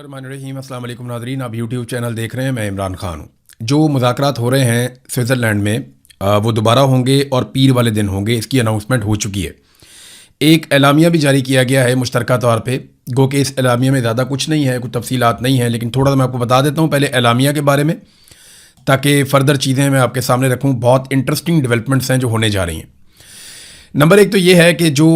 बिस्मिल्लाहिर्रहमानिर्रहीम। अस्सलाम वालेकुम नाज़रीन, आप यूट्यूब चैनल देख रहे हैं। मैं इमरान ख़ान हूँ। जो मुज़ाकरात हो रहे हैं स्विट्ज़रलैंड में वो दोबारा होंगे और पीर वाले दिन होंगे, इसकी अनाउंसमेंट हो चुकी है। एक एलामिया भी जारी किया गया है मुश्तरका तौर पे, गो कि इस एलामिया में ज़्यादा कुछ नहीं है, कुछ तफसीलात नहीं है, लेकिन थोड़ा सा मैं आपको बता देता हूँ पहले एलामिया के बारे में, ताकि फ़र्दर चीज़ें मैं आपके सामने रखूँ। बहुत इंटरेस्टिंग डेवलपमेंट्स हैं जो होने जा रही हैं। नंबर एक तो ये है कि जो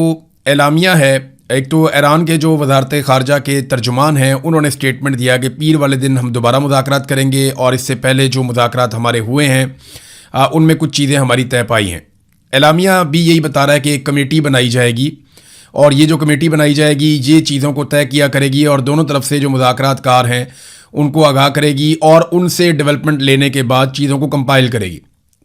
एलामिया है, एक तो ईरान के जो वजारत ख़ारजा के तर्जुमान हैं उन्होंने स्टेटमेंट दिया कि पीर वाले दिन हम दोबारा मुज़ाकरात करेंगे, और इससे पहले जो मुज़ाकरात हमारे हुए हैं उनमें कुछ चीज़ें हमारी तय पाई हैं। एलामिया भी यही बता रहा है कि एक कमेटी बनाई जाएगी, और ये जो कमेटी बनाई जाएगी ये चीज़ों को तय किया करेगी और दोनों तरफ से जो मुज़ाकरात कार हैं उनको आगाह करेगी और उनसे डेवलपमेंट लेने के बाद चीज़ों को कंपाइल करेगी।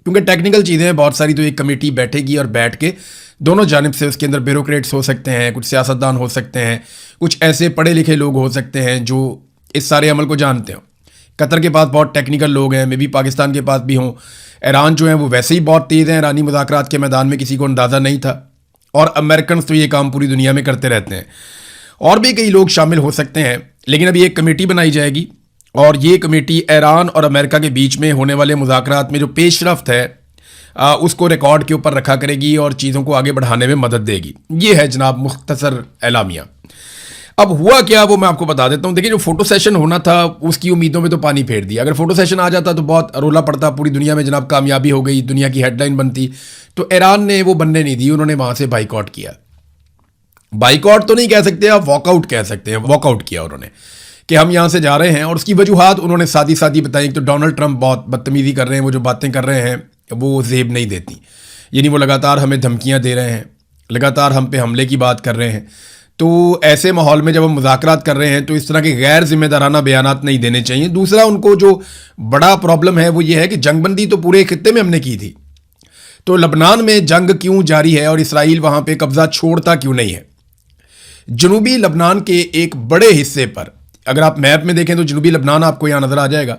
क्योंकि टेक्निकल चीज़ें बहुत सारी, तो एक कमेटी बैठेगी और बैठ के दोनों जानिब से, उसके अंदर ब्यूरोक्रेट्स हो सकते हैं, कुछ सियासतदान हो सकते हैं, कुछ ऐसे पढ़े लिखे लोग हो सकते हैं जो इस सारे अमल को जानते हो। कतर के पास बहुत टेक्निकल लोग हैं, मे भी पाकिस्तान के पास भी हों। ईरान जो है वो वैसे ही बहुत तेज़ हैं, ईरानी मुज़ाकरात के मैदान में किसी को अंदाज़ा नहीं था, और अमेरिकन तो ये काम पूरी दुनिया में करते रहते हैं। और भी कई लोग शामिल हो सकते हैं, लेकिन अभी एक कमेटी बनाई जाएगी और ये कमेटी ईरान और अमेरिका के बीच में होने वाले मुज़ाकरात में जो पेशरफ्त है उसको रिकॉर्ड के ऊपर रखा करेगी और चीज़ों को आगे बढ़ाने में मदद देगी। ये है जनाब मुख्तसर एलामिया। अब हुआ क्या वो मैं आपको बता देता हूँ। देखिए, जो फ़ोटो सेशन होना था उसकी उम्मीदों में तो पानी फेर दिया। अगर फ़ोटो सेशन आ जाता तो बहुत रोला पड़ता, पूरी दुनिया में जनाब कामयाबी हो गई, दुनिया की हेडलाइन बनती। तो ईरान ने वो बनने नहीं दी, उन्होंने वहाँ से बाइकआउट किया। बाइकआउट तो नहीं कह सकते आप, वॉकआउट कह सकते हैं। वॉकआउट किया उन्होंने कि हम यहाँ से जा रहे हैं, और उसकी वजूहात उन्होंने सादी सादी बताई। तो डोनाल्ड ट्रंप बहुत बदतमीज़ी कर रहे हैं, वो जो बातें कर रहे हैं वो जेब नहीं देती, यानी वो लगातार हमें धमकियाँ दे रहे हैं, लगातार हम पे हमले की बात कर रहे हैं। तो ऐसे माहौल में जब हम मुज़ाकरात कर रहे हैं तो इस तरह के गैर जिम्मेदाराना बयानात नहीं देने चाहिए। दूसरा, उनको जो बड़ा प्रॉब्लम है वो ये है कि जंगबंदी तो पूरे खित्ते में हमने की थी, तो लबनान में जंग क्यों जारी है और इसराइल वहाँ पे कब्ज़ा छोड़ता क्यों नहीं है। जनूबी लबनान के एक बड़े हिस्से पर, अगर आप मैप में देखें तो जनूबी लबनान आपको यहाँ नज़र आ जाएगा।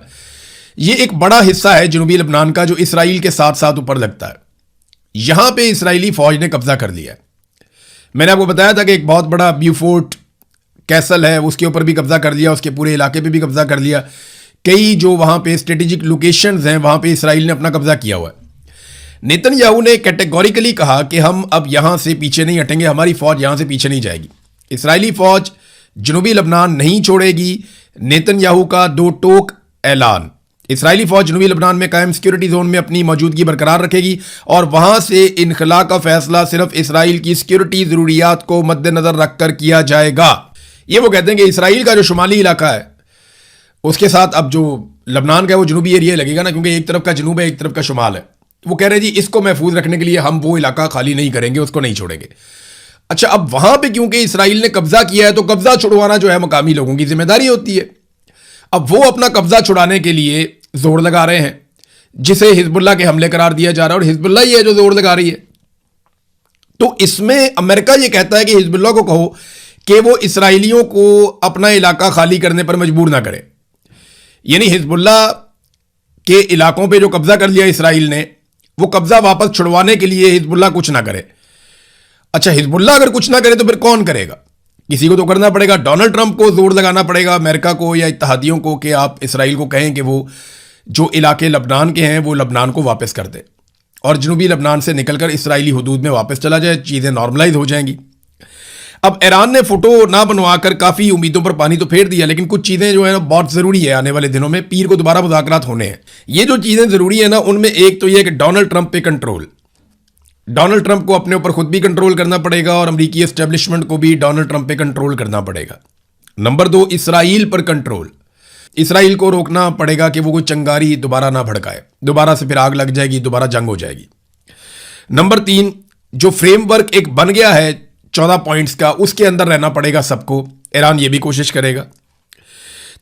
ये एक बड़ा हिस्सा है जनूबी लबनान का जो इसराइल के साथ साथ ऊपर लगता है। यहाँ पे इसराइली फ़ौज ने कब्ज़ा कर लिया है। मैंने आपको बताया था कि एक बहुत बड़ा ब्यूफोर्ट कैसल है, उसके ऊपर भी कब्ज़ा कर लिया, उसके पूरे इलाके पे भी कब्ज़ा कर लिया। कई जो वहाँ पे स्ट्रेटेजिक लोकेशंस हैं वहाँ पे इसराइल ने अपना कब्ज़ा किया हुआ है। नेतन्याहू ने कैटेगोरिकली कहा कि हम अब यहाँ से पीछे नहीं हटेंगे, हमारी फ़ौज यहाँ से पीछे नहीं जाएगी। इसराइली फ़ौज जनूबी लबनान नहीं छोड़ेगी। नेतन्याहू का दो टोक ऐलान। इसराइली फ़ौज जनूबी लबनान में कायम सिक्योरिटी जोन में अपनी मौजूदगी बरकरार रखेगी और वहाँ से इनखला का फैसला सिर्फ इसराइल की सिक्योरिटी ज़रूरियात को मद्देनज़र रखकर किया जाएगा। ये वो कहते हैं कि इसराइल का जो शुमाली इलाका है उसके साथ अब जो लबनान का वो जनूबी एरिया लगेगा ना, क्योंकि एक तरफ का जनूब है एक तरफ का शुमाल है। वो कह रहे हैं जी इसको महफूज रखने के लिए हम वो इलाका खाली नहीं करेंगे, उसको नहीं छोड़ेंगे। अच्छा, अब वहाँ पर क्योंकि इसराइल ने कब्ज़ा किया है तो कब्ज़ा छुड़वाना जो है मकामी लोगों की जिम्मेदारी होती है। अब वो अपना कब्ज़ा छुड़ाने के लिए जोर लगा रहे हैं, जिसे हिजबुल्लाह के हमले करार दिया जा रहा है, और हिजबुल्लाह ही है जो जोर लगा रही है। तो इसमें अमेरिका ये कहता है कि हिजबुल्लाह को कहो कि वो इसराइलियों को अपना इलाका खाली करने पर मजबूर ना करे। यानी हिजबुल्लाह के इलाकों पे जो कब्जा कर लिया इसराइल ने, वो कब्जा वापस छुड़वाने के लिए हिजबुल्लाह कुछ ना करे। अच्छा, हिजबुल्लाह अगर कुछ ना करे तो फिर कौन करेगा? किसी को तो करना पड़ेगा। डोनाल्ड ट्रंप को जोर लगाना पड़ेगा, अमेरिका को या इत्तहादियों को, कि आप इसराइल को कहें कि वो जो इलाके लबनान के हैं वो लबनान को वापस कर दे और जनूबी लबनान से निकलकर इसराइली हुदूद में वापस चला जाए, चीज़ें नॉर्मलाइज हो जाएंगी। अब ईरान ने फ़ोटो ना बनवाकर काफ़ी उम्मीदों पर पानी तो फेर दिया, लेकिन कुछ चीज़ें जो है ना बहुत ज़रूरी है आने वाले दिनों में। पीर को दोबारा मुज़ाकरात होने हैं। ये जो चीज़ें ज़रूरी है ना, उनमें एक तो ये कि डोनाल्ड ट्रंप पे कंट्रोल। डोनाल्ड ट्रंप को अपने ऊपर खुद भी कंट्रोल करना पड़ेगा और अमेरिकी एस्टेब्लिशमेंट को भी डोनाल्ड ट्रंप पे कंट्रोल करना पड़ेगा। नंबर 2, इसराइल पर कंट्रोल। इसराइल को रोकना पड़ेगा कि वो कोई चंगारी दोबारा ना भड़काए, दोबारा से फिर आग लग जाएगी, दोबारा जंग हो जाएगी। नंबर 3, जो फ्रेमवर्क एक बन गया है 14 पॉइंट्स का, उसके अंदर रहना पड़ेगा सबको। ईरान ये भी कोशिश करेगा।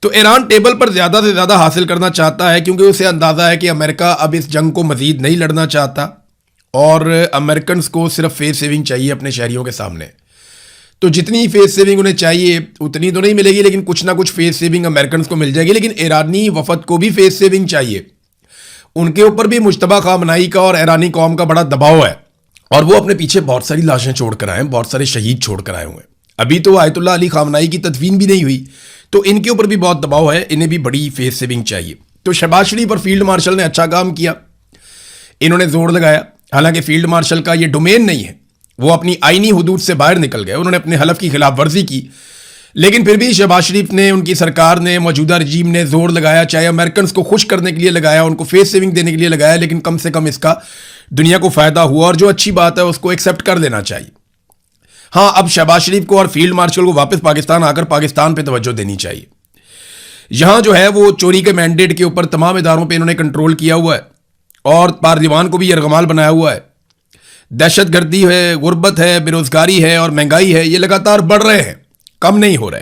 तो ईरान टेबल पर ज़्यादा से ज़्यादा हासिल करना चाहता है, क्योंकि उसे अंदाज़ा है कि अमेरिका अब इस जंग को मज़ीद नहीं लड़ना चाहता और अमेरिकन को सिर्फ फेस सेविंग चाहिए अपने शहरियों के सामने। तो जितनी फेस सेविंग उन्हें चाहिए उतनी तो नहीं मिलेगी, लेकिन कुछ ना कुछ फेस सेविंग अमेरिकन को मिल जाएगी। लेकिन ईरानी वफद को भी फेस सेविंग चाहिए। उनके ऊपर भी मुश्तबा खामनाई का और ईरानी कौम का बड़ा दबाव है, और वो अपने पीछे बहुत सारी लाशें छोड़ कर आए, बहुत सारे शहीद छोड़ कर आए हुए हैं। अभी तो आयतुल्लाह अली खामनाई की तदफीन भी नहीं हुई, तो इनके ऊपर भी बहुत दबाव है, इन्हें भी बड़ी फेस सेविंग चाहिए। तो शहबाज शरीफ और फील्ड मार्शल ने अच्छा काम किया, इन्होंने जोर लगाया। हालांकि फील्ड मार्शल का ये डोमेन नहीं है, वो अपनी आईनी हुदूद से बाहर निकल गए, उन्होंने अपने हलफ की खिलाफ वर्जी की, लेकिन फिर भी शहबाज शरीफ ने, उनकी सरकार ने, मौजूदा रजीम ने जोर लगाया, चाहे अमेरिकन को खुश करने के लिए लगाया, उनको फेस सेविंग देने के लिए लगाया, लेकिन कम से कम इसका दुनिया को फायदा हुआ और जो अच्छी बात है उसको एक्सेप्ट कर लेना चाहिए। हाँ, अब शहबाज शरीफ को और फील्ड मार्शल को वापस पाकिस्तान आकर पाकिस्तान पर तवज्जो देनी चाहिए। यहां जो है वो चोरी के मैंडेट के ऊपर तमाम इदारों पर इन्होंने कंट्रोल किया हुआ है और पार्लिमान को भी यरगमाल बनाया हुआ है। दहशतगर्दी है, गुर्बत है, बेरोजगारी है और महंगाई है, ये लगातार बढ़ रहे हैं, कम नहीं हो रहे,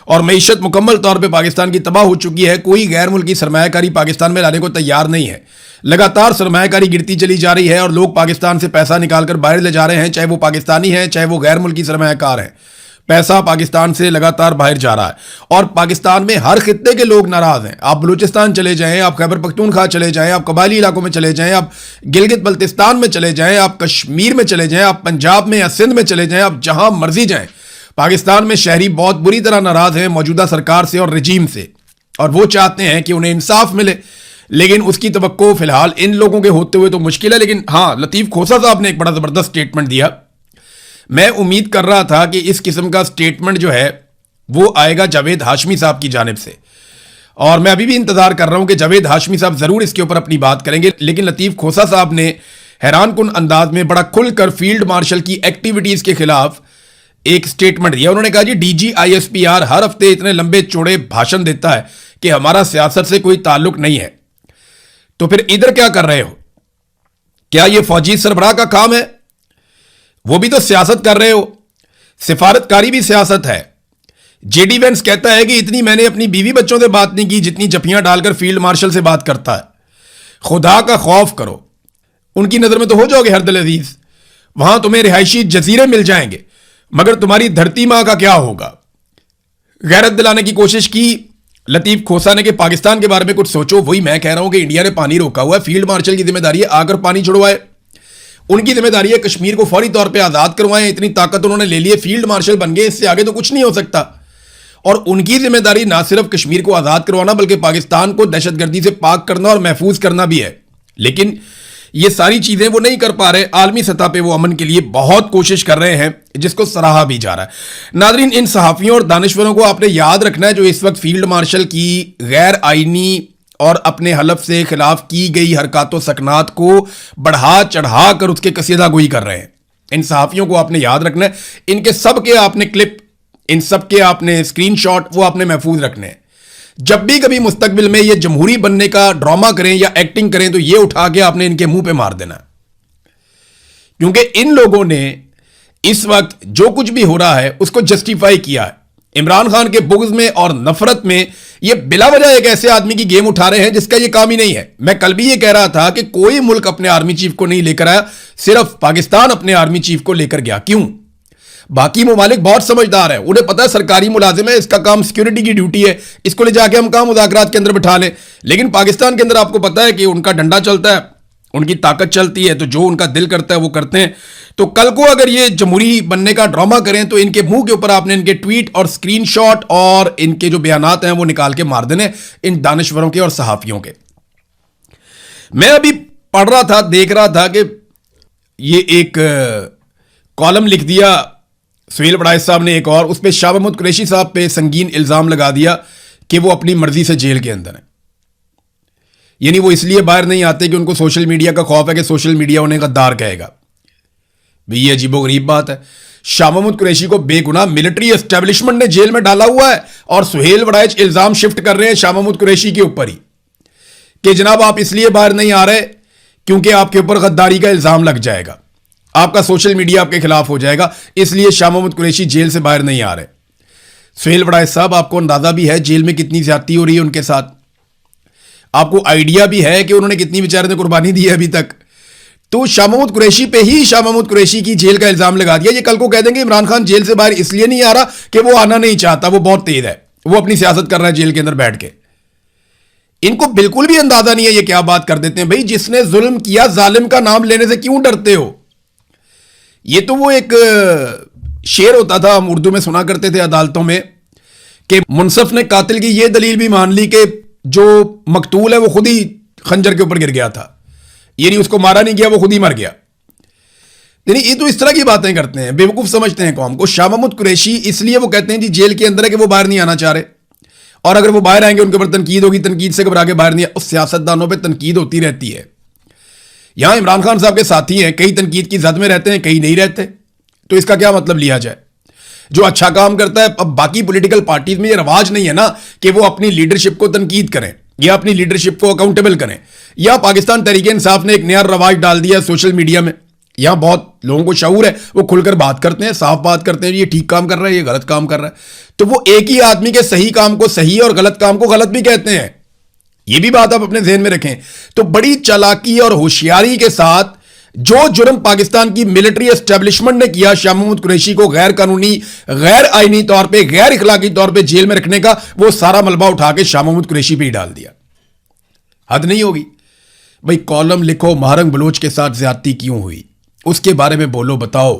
और मईशत मुकम्मल तौर पे पाकिस्तान की तबाह हो चुकी है। कोई गैर मुल्की सरमायाकारी पाकिस्तान में लाने को तैयार नहीं है। लगातार सरमायाकारी गिरती चली जा रही है और लोग पाकिस्तान से पैसा निकालकर बाहर ले जा रहे हैं, चाहे वो पाकिस्तानी हैं, चाहे वो गैर मुल्की सरमायाकार हैं। पैसा पाकिस्तान से लगातार बाहर जा रहा है और पाकिस्तान में हर खित्ते के लोग नाराज हैं। आप बलूचिस्तान चले जाएं, आप खैबर पख्तूनख्वा चले जाएं, आप कबायली इलाकों में चले जाएं, आप गिलगित बल्तिस्तान में चले जाएं, आप कश्मीर में चले जाएं, आप पंजाब में या सिंध में चले जाएं, आप जहां मर्जी जाएं, पाकिस्तान में शहरी बहुत बुरी तरह नाराज हैं मौजूदा सरकार से और रजीम से, और वो चाहते हैं कि उन्हें इंसाफ मिले, लेकिन उसकी तवक्को फिलहाल इन लोगों के होते हुए तो मुश्किल है। लेकिन हाँ, लतीफ खोसा साहब ने एक बड़ा जबरदस्त स्टेटमेंट दिया। मैं उम्मीद कर रहा था कि इस किस्म का स्टेटमेंट जो है वो आएगा जावेद हाशमी साहब की जानिब से, और मैं अभी भी इंतजार कर रहा हूं कि जावेद हाशमी साहब जरूर इसके ऊपर अपनी बात करेंगे। लेकिन लतीफ खोसा साहब ने हैरानकुन अंदाज में बड़ा खुलकर फील्ड मार्शल की एक्टिविटीज के खिलाफ एक स्टेटमेंट दिया। उन्होंने कहा जी, DGISPR हर हफ्ते इतने लंबे चौड़े भाषण देता है कि हमारा सियासत से कोई ताल्लुक नहीं है, तो फिर इधर क्या कर रहे हो? क्या यह फौजी सरबराह का काम है? वो भी तो सियासत कर रहे हो, सिफारतकारी भी सियासत है। JD Vance कहता है कि इतनी मैंने अपनी बीवी बच्चों से बात नहीं की जितनी जफियां डालकर फील्ड मार्शल से बात करता है। खुदा का खौफ करो, उनकी नजर में तो हो जाओगे हरदल अजीज, वहां तुम्हें रिहायशी जजीरे मिल जाएंगे, मगर तुम्हारी धरती मां का क्या होगा? गैरत दिलाने की कोशिश की लतीफ खोसा ने कि पाकिस्तान के बारे में कुछ सोचो। वही मैं कह रहा हूं कि इंडिया ने पानी रोका हुआ है, फील्ड मार्शल की जिम्मेदारी है आकर पानी छुड़वाए, उनकी जिम्मेदारी है कश्मीर को फौरी तौर पे आजाद करवाएं। इतनी ताकत उन्होंने ले ली है, फील्ड मार्शल बन गए, इससे आगे तो कुछ नहीं हो सकता। और उनकी जिम्मेदारी ना सिर्फ कश्मीर को आजाद करवाना बल्कि पाकिस्तान को दहशतगर्दी से पाक करना और महफूज करना भी है। लेकिन ये सारी चीजें वो नहीं कर पा रहे। आलमी सतह पे वो अमन के लिए बहुत कोशिश कर रहे हैं, जिसको सराहा भी जा रहा है। नादरीन, इन सहाफियों और दानिश्वरों को आपने याद रखना है जो इस वक्त फील्ड मार्शल की गैर आईनी और अपने हलफ से खिलाफ की गई हरकतों सकनात को बढ़ा चढ़ा कर उसके कसीदा गोई कर रहे हैं। इन सहाफियों को आपने याद रखना है, इनके सब के आपने क्लिप, इन सब के आपने स्क्रीनशॉट वो आपने महफूज रखने हैं। जब भी कभी मुस्तकबिल में ये जमहूरी बनने का ड्रामा करें या एक्टिंग करें तो ये उठा के आपने इनके मुंह पे मार देना, क्योंकि इन लोगों ने इस वक्त जो कुछ भी हो रहा है उसको जस्टिफाई किया है। इमरान खान के बुग़्ज़ में और नफरत में ये बिला वजह एक ऐसे आदमी की गेम उठा रहे हैं जिसका ये काम ही नहीं है। मैं कल भी ये कह रहा था कि कोई मुल्क अपने आर्मी चीफ को नहीं लेकर आया, सिर्फ पाकिस्तान अपने आर्मी चीफ को लेकर गया। क्यों? बाकी ममालिक बहुत समझदार है, उन्हें पता है सरकारी मुलाजिम है, इसका काम सिक्योरिटी की ड्यूटी है, इसको ले जाके हम कहां मुज़ाकरात के अंदर बिठा लें। लेकिन पाकिस्तान के अंदर आपको पता है कि उनका डंडा चलता है, उनकी ताकत चलती है, तो जो उनका दिल करता है वो करते हैं। तो कल को अगर ये जमहूरी बनने का ड्रामा करें तो इनके मुंह के ऊपर आपने इनके ट्वीट और स्क्रीनशॉट और इनके जो बयानात हैं वो निकाल के मार देने, इन दानिश्वरों के और सहाफियों के। मैं अभी पढ़ रहा था, देख रहा था कि ये एक कॉलम लिख दिया सुहेल बड़ाइश साहब ने एक, और उस पर शाह महमूद कुरैशी साहब पे संगीन इल्ज़ाम लगा दिया कि वो अपनी मर्जी से जेल के अंदर है। यानी वो इसलिए बाहर नहीं आते कि उनको सोशल मीडिया का खौफ है कि सोशल मीडिया उन्हें गद्दार कहेगा। भाई ये अजीबोगरीब बात है। शाह महमूद कुरैशी को बेगुनाह मिलिट्री एस्टेब्लिशमेंट ने जेल में डाला हुआ है और सुहेल बड़ाइश इल्ज़ाम शिफ्ट कर रहे हैं शाह महमूद कुरैशी के ऊपर ही कि जनाब आप इसलिए बाहर नहीं आ रहे क्योंकि आपके ऊपर गद्दारी का इल्ज़ाम लग जाएगा, आपका सोशल मीडिया आपके खिलाफ हो जाएगा, इसलिए शाह महमूद कुरैशी जेल से बाहर नहीं आ रहे। सुहेल बड़ाइश साहब, आपको अंदाजा भी है जेल में कितनी ज्यादती हो रही है उनके साथ, आपको आइडिया भी है कि उन्होंने कितनी बेचारे ने कुर्बानी दी है अभी तक। तो शाह महमूद कुरैशी पे ही शाह महमूद कुरैशी की जेल का इल्जाम लगा दिया। ये कल को कह देंगे इमरान खान जेल से बाहर इसलिए नहीं आ रहा कि वो आना नहीं चाहता, वो बहुत तेज है, वो अपनी सियासत कर रहा है जेल के अंदर बैठ के। इनको बिल्कुल भी अंदाजा नहीं है ये क्या बात कर देते हैं। भाई जिसने जुल्म किया जालिम का नाम लेने से क्यों डरते हो? ये तो वो एक शेर होता था, हम उर्दू में सुना करते थे अदालतों में, कि मुनसफ ने कातिल की यह दलील भी मान ली कि जो मकतूल है वो खुद ही खंजर के ऊपर गिर गया था, यानी उसको मारा नहीं गया, वो खुद ही मर गया। यानी ये तो इस तरह की बातें करते हैं, बेवकूफ समझते हैं कौम को। शाह महमूद कुरैशी इसलिए वो कहते हैं जी जेल के अंदर है कि वो बाहर नहीं आना चाह रहे, और अगर वो बाहर आएंगे उनके ऊपर तनकीद होगी, तनकीद से घबरा के बाहर नहीं। उस सियासतदानों पर तनकीद होती रहती है। यहां इमरान खान साहब के साथी हैं, कई तनकीद की जद में रहते हैं, कई नहीं रहते, तो इसका क्या मतलब लिया जाए? जो अच्छा काम करता है, अब बाकी पॉलिटिकल पार्टीज में ये रवाज नहीं है ना कि वो अपनी लीडरशिप को तनकीद करें या अपनी लीडरशिप को अकाउंटेबल करें। या पाकिस्तान तहरीक इंसाफ ने एक नया रवाज डाल दिया सोशल मीडिया में, यहां बहुत लोगों को शऊर है, वो खुलकर बात करते हैं, साफ बात करते हैं, ये ठीक काम कर रहा है, ये गलत काम कर रहा है। तो वो एक ही आदमी के सही काम को सही और गलत काम को गलत भी कहते हैं। ये भी बात आप अपने ज़हन में रखें। तो बड़ी चालाकी और होशियारी के साथ जो जुर्म पाकिस्तान की मिलिट्री एस्टेब्लिशमेंट ने किया, शाह महमूद कुरैशी को गैर कानूनी, गैर आईनी तौर पे, गैर इखलाकी तौर पे जेल में रखने का, वो सारा मलबा उठा के शाह महमूद कुरैशी पे ही डाल दिया। हद नहीं होगी भाई? कॉलम लिखो महारंग बलोच के साथ ज्यादती क्यों हुई, उसके बारे में बोलो, बताओ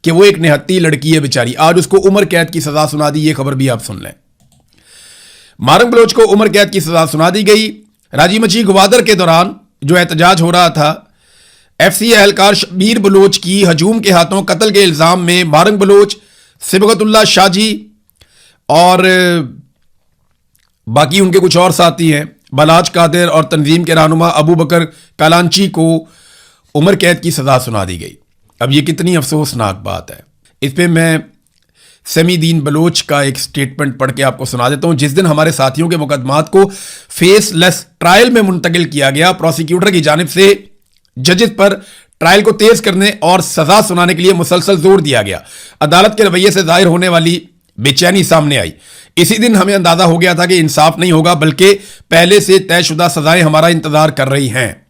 कि वो एक निहत्ती लड़की है बेचारी, आज उसको उम्र कैद की सजा सुना दी। ये खबर भी आप सुन लें। महारंग बलोच को उम्र कैद की सजा सुना दी गई। राजी मची गवादर के दौरान जो एहतजाज हो रहा था, एफसी एहलकार शबीर बलोच की हजूम के हाथों कत्ल के इल्जाम में महारंग बलोच, सिबगतुल्लाह शाजी और बाकी उनके कुछ और साथी हैं, बलाज कादिर और तंजीम के रहनुमा अबू बकर कालांची को उम्र कैद की सजा सुना दी गई। अब ये कितनी अफसोसनाक बात है। इस पर मैं समीदीन बलोच का एक स्टेटमेंट पढ़ के आपको सुना देता हूं। जिस दिन हमारे साथियों के मुकदमात को फेसलेस ट्रायल में मुंतकिल किया गया, प्रोसिक्यूटर की जानिब से जजेस पर ट्रायल को तेज करने और सजा सुनाने के लिए मुसलसल जोर दिया गया। अदालत के रवैये से जाहिर होने वाली बेचैनी सामने आई। इसी दिन हमें अंदाजा हो गया था कि इंसाफ नहीं होगा, बल्कि पहले से तयशुदा सजाएं हमारा इंतजार कर रही हैं।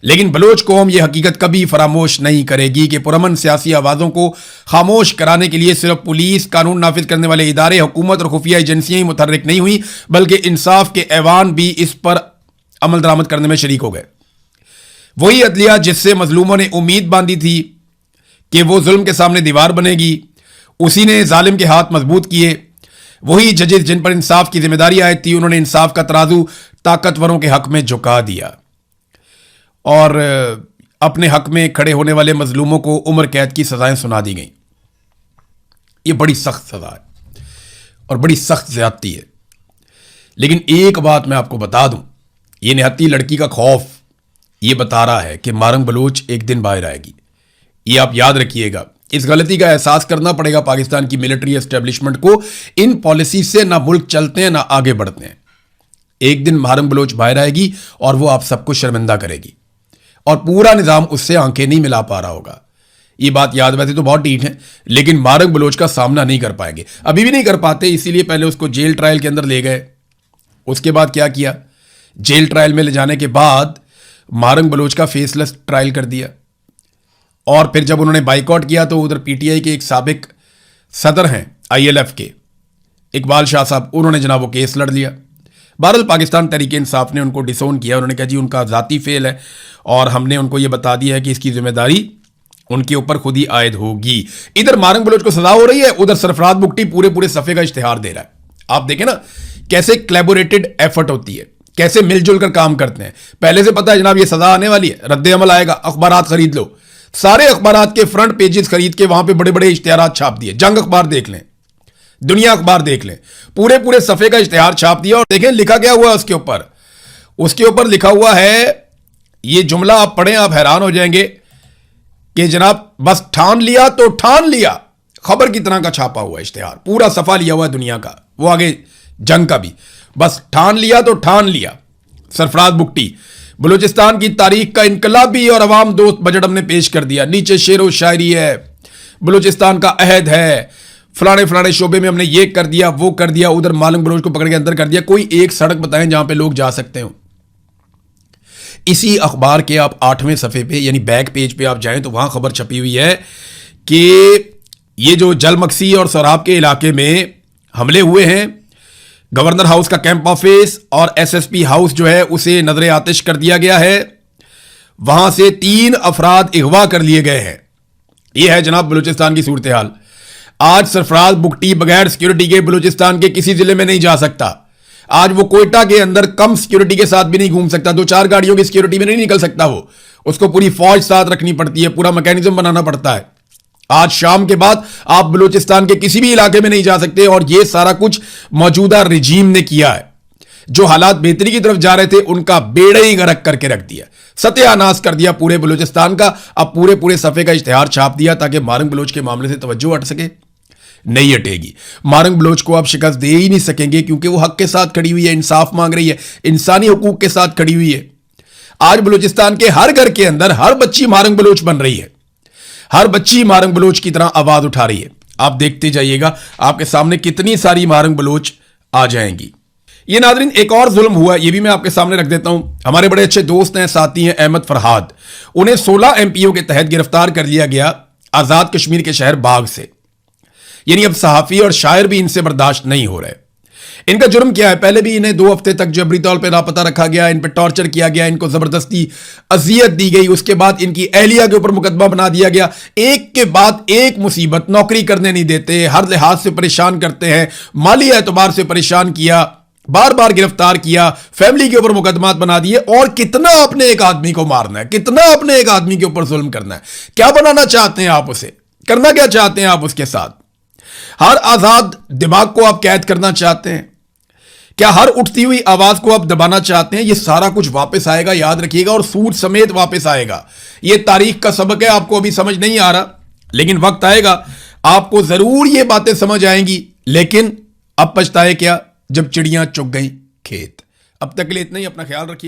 लेकिन बलोच कौम यह हकीकत कभी फरामोश नहीं करेगी कि पुरअमन सियासी आवाज़ों को खामोश कराने के लिए सिर्फ पुलिस, कानून नाफिज करने वाले इदारे, हुकूमत और खुफिया एजेंसियां ही मुतहर्रिक नहीं हुई, बल्कि इंसाफ के ऐवान भी इस पर अमल दरामद करने में शरीक हो गए। वही अदलिया जिससे मजलूमों ने उम्मीद बांधी थी कि वो जुल्म के सामने दीवार बनेगी, उसी ने जालिम के हाथ मजबूत किए। वही जजेस जिन पर इंसाफ की जिम्मेदारी आयद थी, उन्होंने इंसाफ का तराजू ताकतवरों के हक में झुका दिया और अपने हक में खड़े होने वाले मजलूमों को उम्र कैद की सजाएं सुना दी गई। ये बड़ी सख्त सजा है और बड़ी सख्त ज्यादती है। लेकिन एक बात मैं आपको बता दूं, ये निहत्ती लड़की का खौफ ये बता रहा है कि महारंग बलोच एक दिन बाहर आएगी। ये आप याद रखिएगा। इस गलती का एहसास करना पड़ेगा पाकिस्तान की मिलिट्री एस्टेब्लिशमेंट को। इन पॉलिसी से ना मुल्क चलते हैं ना आगे बढ़ते हैं। एक दिन महारंग बलोच बाहर आएगी और वो आप सबको शर्मिंदा करेगी और पूरा निजाम उससे आंखें नहीं मिला पा रहा होगा। ये बात याद, वैसे तो बहुत ढीठ है, लेकिन महारंग बलोच का सामना नहीं कर पाएंगे, अभी भी नहीं कर पाते। इसीलिए पहले उसको जेल ट्रायल के अंदर ले गए। उसके बाद क्या किया, जेल ट्रायल में ले जाने के बाद महारंग बलोच का फेसलेस ट्रायल कर दिया। और फिर जब उन्होंने बाइकआउट किया तो उधर पीटीआई के एक साबिक सदर हैं आईएलएफ के, इकबाल शाह साहब, उन्होंने जनाब वो केस लड़ लिया। बहरहाल पाकिस्तान तहरीक इंसाफ ने उनको डिसोन किया। उन्होंने कहा जी उनका ज़ाती फेल है और हमने उनको ये बता दिया है कि इसकी जिम्मेदारी उनके ऊपर खुद ही आयद होगी। इधर महारंग बलोच को सजा हो रही है, उधर सरफराज बुगटी पूरे पूरे सफ़े का इश्तिहार दे रहा है। आप देखें ना कैसे कोलैबोरेटेड एफर्ट होती है, कैसे मिलजुल कर काम करते हैं। पहले से पता है जनाब ये सजा आने वाली है, रद्द अमल आएगा, अखबारात खरीद लो। सारे अखबारात के फ्रंट पेजेस खरीद के वहां पे बड़े बड़े इश्तिहारात छाप दिए। जंग अखबार देख लें, दुनिया अखबार देख लें, पूरे पूरे सफ़े का इश्तिहार छाप दिया। और देखें लिखा क्या हुआ उसके ऊपर। उसके ऊपर लिखा हुआ है, ये जुमला आप पढ़ें आप हैरान हो जाएंगे कि जनाब बस ठान लिया तो ठान लिया। खबर की तरह का छापा हुआ इश्तिहार, पूरा सफा लिया हुआ दुनिया का, वो आगे जंग का भी। बस ठान लिया तो ठान लिया। सरफराज बुगटी, बलूचिस्तान की तारीख का इनकलाबी और अवाम दोस्त बजट हमने पेश कर दिया। नीचे शेर व शायरी है, बलूचिस्तान का अहद है, फलाने फलाने शोबे में हमने ये कर दिया वो कर दिया। उधर महारंग बलोच को पकड़ के अंदर कर दिया। कोई एक सड़क बताएं जहां पे लोग जा सकते हो। इसी अखबार के आप 8वें सफ़े पे यानी बैक पेज पे आप जाएं तो वहां खबर छपी हुई है कि ये जो जलमक्सी और सौराब के इलाके में हमले हुए हैं, गवर्नर हाउस का कैंप ऑफिस और एसएसपी हाउस जो है उसे नजर आतिश कर दिया गया है। वहां से 3 अफराद अगवा कर लिए गए हैं। यह है जनाब बलूचिस्तान की सूरत हाल। आज सरफराज बुगटी बगैर सिक्योरिटी के बलूचिस्तान के किसी जिले में नहीं जा सकता। आज वो कोयटा के अंदर कम सिक्योरिटी के साथ भी नहीं घूम सकता, 2-4 गाड़ियों की सिक्योरिटी में नहीं निकल सकता। वो उसको पूरी फौज साथ रखनी पड़ती है, पूरा मैकेनिज्म बनाना पड़ता है। आज शाम के बाद आप बलूचिस्तान के किसी भी इलाके में नहीं जा सकते, और यह सारा कुछ मौजूदा रिजीम ने किया है। जो हालात बेहतरी की तरफ जा रहे थे उनका बेड़ा ही गर्क करके रख दिया, सत्यानाश कर दिया पूरे बलूचिस्तान का। अब पूरे सफे का इश्तिहार छाप दिया ताकि मारंग बलोच के मामले से तवज्जो हट सके। नहीं हटेगी। मारंग बलोच को आप शिकस्त दे ही नहीं सकेंगे, क्योंकि वो हक के साथ खड़ी हुई है, इंसाफ मांग रही है, इंसानी हुकूक के साथ खड़ी हुई है। आज बलूचिस्तान के हर घर के अंदर हर बच्ची मारंग बलोच बन रही है, हर बच्ची मारंग बलोच की तरह आवाज उठा रही है। आप देखते जाइएगा, आपके सामने कितनी सारी मारंग बलोच आ जाएंगी। ये नाज़रीन एक और जुल्म हुआ, ये भी मैं आपके सामने रख देता हूं। हमारे बड़े अच्छे दोस्त हैं, साथी हैं, अहमद फरहाद। उन्हें 16 एमपीओ के तहत गिरफ्तार कर लिया गया आजाद कश्मीर के शहर बाग से। यानी अब सहाफी और शायर भी इनसे बर्दाश्त नहीं हो रहे। इनका जुर्म क्या है? पहले भी इन्हें 2 हफ्ते तक जबरी तौर पर लापता रखा गया, इन पर टॉर्चर किया गया, इनको जबरदस्ती अजियत दी गई। उसके बाद इनकी अहलिया के ऊपर मुकदमा बना दिया गया। एक के बाद एक मुसीबत, नौकरी करने नहीं देते, हर लिहाज से परेशान करते हैं, माली एतबार से परेशान किया, बार बार गिरफ्तार किया, फैमिली के ऊपर मुकदमात बना दिए। और कितना आपने एक आदमी को मारना है, कितना आपने एक आदमी के ऊपर जुल्म करना है? क्या बनाना चाहते हैं आप उसे? करना क्या चाहते हैं आप उसके साथ? हर आजाद दिमाग को आप कैद करना चाहते हैं? क्या हर उठती हुई आवाज को आप दबाना चाहते हैं? ये सारा कुछ वापस आएगा, याद रखिएगा, और सूद समेत वापस आएगा। ये तारीख का सबक है, आपको अभी समझ नहीं आ रहा, लेकिन वक्त आएगा आपको जरूर ये बातें समझ आएंगी। लेकिन अब पछताए क्या जब चिड़ियां चुग गई खेत। अब तक के लिए इतना ही, अपना ख्याल रखिए।